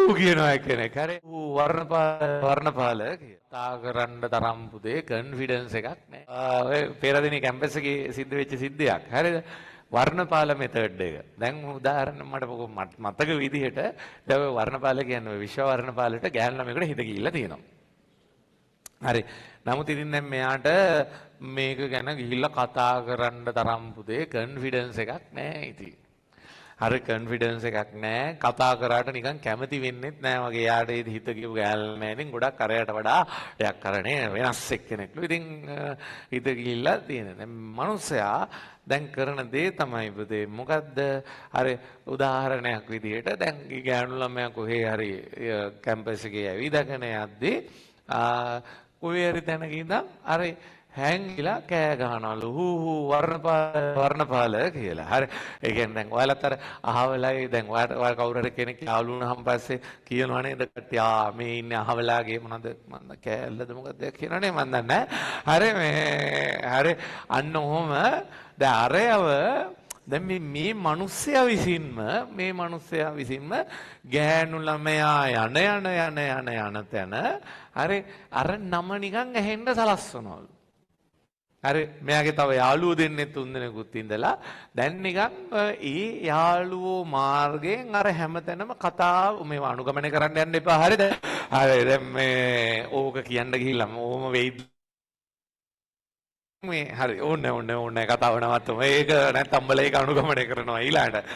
ඌ කියනවා කෙනෙක්. හරි. ඌ වර්ණපාල කතා කරන්න තරම් පුතේ කොන්ෆිඩන්ස් එකක් නැහැ. ඔය පෙරදින කැම්පස් එකේ සිද්ධ වෙච්ච සිද්ධියක්. හරිද? වර්ණපාල මෙතඩ් එක. දැන් උදාහරණ මට මතක විදිහට දැන් ඔය වර්ණපාල කියන්නේ ඔය විශ්ව වර්ණපාලට ගෑනු ළමයෙකුට හිත ගිහිල්ලා තියෙනවා. හරි. නමුත් ඉතින් දැන් මෙයාට මේක ගැන ගිහිල්ලා කතා කරන්න තරම් පුතේ කොන්ෆිඩන්ස් එකක් නැහැ ඉතින්. හරි කොන්ෆිඩන්ස් එකක් නැහැ. කතා කරාට නිකන් කැමති වෙන්නෙත් නැහැ වගේ. යාට ඒ හිත කියපු ගෑල් නැහැ. ඉතින් ගොඩක් අරයට වඩා ටිකක් කරන්නේ වෙනස් එක්කෙනෙක්ලු. ඉතින් හිත ගිහිල්ලා තියෙන. දැන් මිනිස්සයා දැන් කරන දේ තමයි පුතේ මොකද්ද? හරි උදාහරණයක් විදිහට දැන් ගෑනු ළමයා කොහේ හරි කැම්පස් එකේ ඇවිදගෙන යද්දී කොහේ හරි තැනක ඉඳන් අර හැංගිලා කෑ ගහනවලු හූ වර්ණපාල කියලා. හරි. ඒ කියන්නේ දැන් ඔයාලත් අර අහවලයි දැන් ඔයාලා කවුරු හරි කෙනෙක් යාළු වුණාම පස්සේ කියනවා නේද කට්ටිය මේ ඉන්නේ අහවලාගේ මොනවද මන්ද කෑල්ලද මොකද කියනනේ මන් දන්නේ නැහැ. හරි හරි අන්න ඔහොම දැන් අරයව දැන් මේ මිනිස්සයා විසින්ම ගෑනු ළමයා යන තැන හරි අර නම නිකන් ඇහෙන්න සලස්වනවලු. හරි මෙයාගේ තව යාළුවෝ දෙන්නේ තුන් දෙනෙකුත් ඉඳලා දැන් නිකන් ඒ යාළුවෝ මාර්ගයෙන් අර හැමතැනම කතාව මේව අනුගමනය කරන්න යන්න එපා. හරිද? හරි දැන් මේ ඕක කියන්න ගිහිල්ලා ඕම වෙයි මේ හරි ඕනේ කතාව නවත්තමු. ඒක නැත්නම් උඹලා ඒක අනුගමනය කරනවා ඊළඟට.